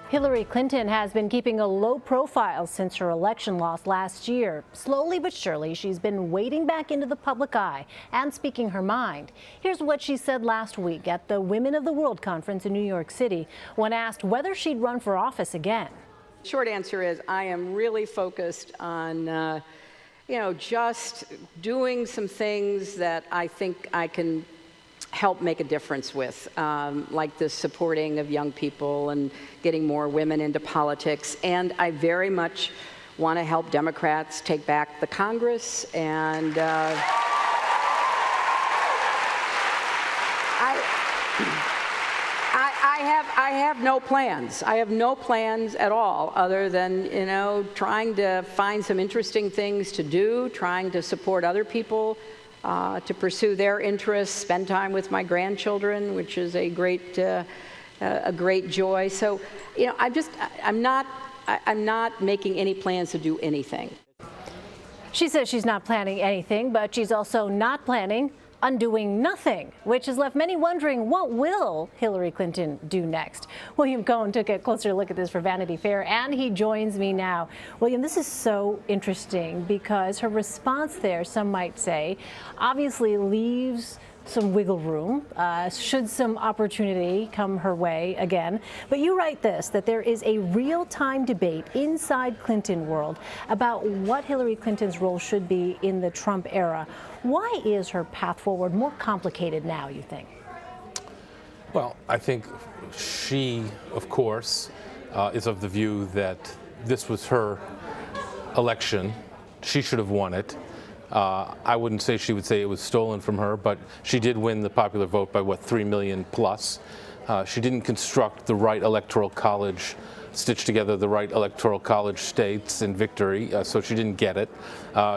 Hillary Clinton has been keeping a low profile since her election loss last year. Slowly but surely, she's been wading back into the public eye and speaking her mind. Here's what she said last week at the Women of the World conference in New York City when asked whether she'd run for office again. Short answer is I am really focused on, just doing some things that I think I can help make a difference with, like the supporting of young people and getting more women into politics. And I very much want to help Democrats take back the Congress. And I have no plans. I have no plans at all other than, trying to find some interesting things to do, trying to support other people, to pursue their interests, spend time with my grandchildren, which is a great joy. So, I'm not making any plans to do anything. She says she's not planning anything, but she's also not planning on doing nothing, which has left many wondering, what will Hillary Clinton do next? William Cohan took a closer look at this for Vanity Fair, and he joins me now. William, this is so interesting because her response there, some might say, obviously leaves some wiggle room, should some opportunity come her way again. But you write this, that there is a real-time debate inside Clinton world about what Hillary Clinton's role should be in the Trump era. Why is her path forward more complicated now, you think? Well, I think she, of course, is of the view that this was her election. She should have won it. I wouldn't say she would say it was stolen from her, but she did win the popular vote by, 3 million plus. She didn't construct the right electoral college, stitch together the right electoral college states in victory, so she didn't get it.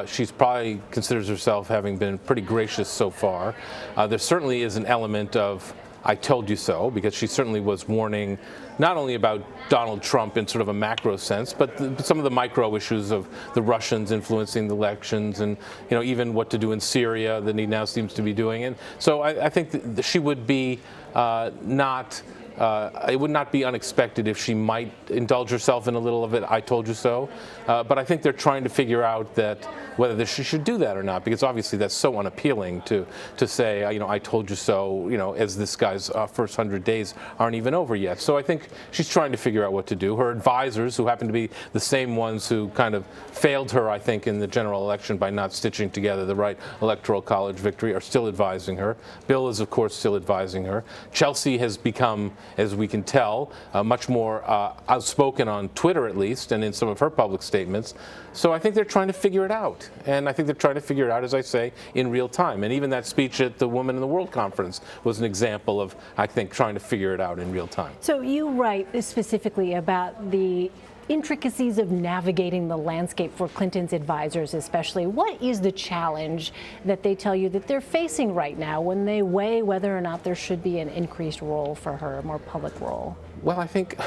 She's probably considers herself having been pretty gracious so far. There certainly is an element of I told you so, because she certainly was warning not only about Donald Trump in sort of a macro sense, but some of the micro issues of the Russians influencing the elections and, even what to do in Syria that he now seems to be doing. And so I think that she would be it would not be unexpected if she might indulge herself in a little of it, I told you so. But I think they're trying to figure out that whether she should do that or not, because obviously that's so unappealing to say, I told you so, as this guy's first 100 days aren't even over yet. So I think she's trying to figure out what to do. Her advisors, who happen to be the same ones who kind of failed her, I think, in the general election by not stitching together the right electoral college victory, are still advising her. Bill is, of course, still advising her. Chelsea has become, as we can tell, much more outspoken on Twitter, at least, and in some of her public statements. So I think they're trying to figure it out. And I think they're trying to figure it out, as I say, in real time. And even that speech at the Women in the World conference was an example of, I think, trying to figure it out in real time. So you write specifically about the intricacies of navigating the landscape for Clinton's advisors, especially. What is the challenge that they tell you that they're facing right now when they weigh whether or not there should be an increased role for her, a more public role? Well, I think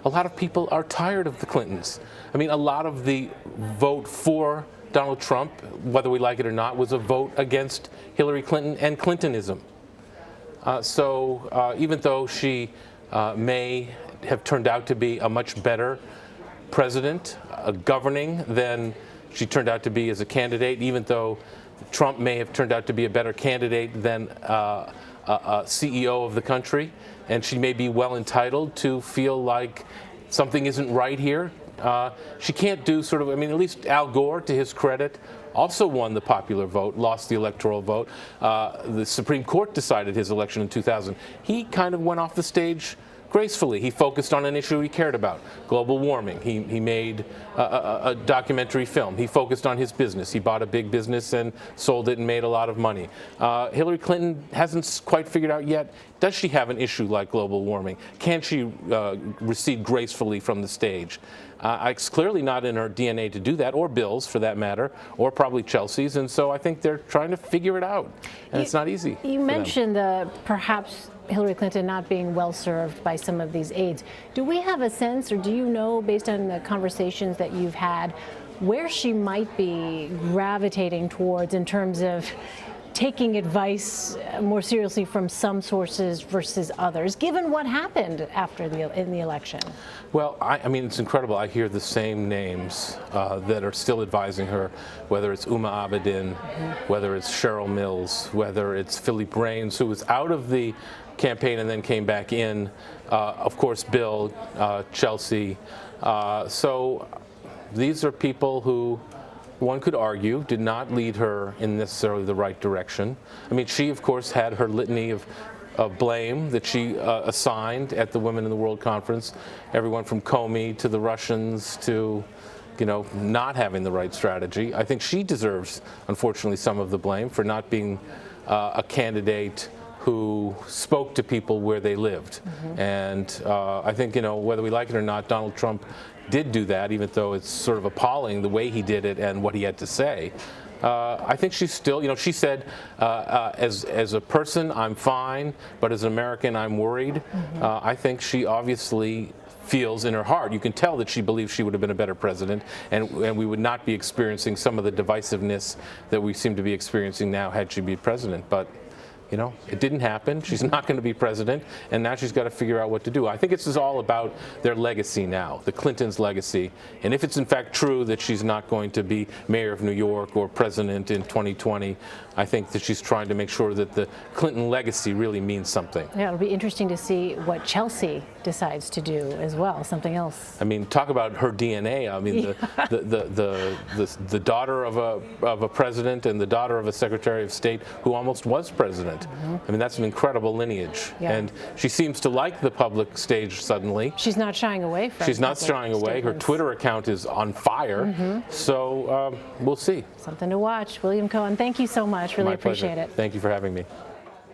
a lot of people are tired of the Clintons. I mean, a lot of the vote for Donald Trump, whether we like it or not, was a vote against Hillary Clinton and Clintonism. So even though she may have turned out to be a much better president, governing than she turned out to be as a candidate, even though Trump may have turned out to be a better candidate than a CEO of the country, and she may be well entitled to feel like something isn't right here. She can't do at least Al Gore, to his credit, also won the popular vote, lost the electoral vote. The Supreme Court decided his election in 2000. He kind of went off the stage gracefully. He focused on an issue he cared about, global warming. He made a documentary film. He focused on his business. He bought a big business and sold it and made a lot of money. Hillary Clinton hasn't quite figured out yet, does she have an issue like global warming? Can she recede gracefully from the stage? It's clearly not in her DNA to do that, or Bill's for that matter, or probably Chelsea's, and so I think they're trying to figure it out, and it's not easy. You mentioned perhaps Hillary Clinton not being well served by some of these aides. Do we have a sense, or do you know, based on the conversations that you've had, where she might be gravitating towards in terms of taking advice more seriously from some sources versus others, given what happened after in the election? Well, I mean, it's incredible. I hear the same names that are still advising her, whether it's Uma Abedin, whether it's Cheryl Mills, whether it's Philippe Reines, who was out of the campaign and then came back in, of course, Bill, Chelsea. So these are people who, one could argue, did not lead her in necessarily the right direction. I mean, she, of course, had her litany of blame that she assigned at the Women in the World Conference, everyone from Comey to the Russians to, not having the right strategy. I think she deserves, unfortunately, some of the blame for not being a candidate who spoke to people where they lived. And I think, whether we like it or not, Donald Trump did do that, even though it's sort of appalling the way he did it and what he had to say. I think she's still, she said, as a person, I'm fine, but as an American, I'm worried. I think she obviously feels in her heart, you can tell that she believes she would have been a better president, and we would not be experiencing some of the divisiveness that we seem to be experiencing now had she been president. But it didn't happen. She's not going to be president, and now she's got to figure out what to do. I think this is all about their legacy now, the Clintons' legacy. And if it's in fact true that she's not going to be mayor of New York or president in 2020, I think that she's trying to make sure that the Clinton legacy really means something. Yeah, it'll be interesting to see what Chelsea decides to do as well, something else. I mean, talk about her DNA. I mean, the daughter of a president and the daughter of a Secretary of State who almost was president. I mean, that's an incredible lineage. Yeah. And she seems to like the public stage suddenly. She's not shying away from it. She's not shying away. Her Twitter account is on fire. So we'll see. Something to watch. William Cohan, thank you so much. Really My appreciate pleasure. it. Thank you for having me.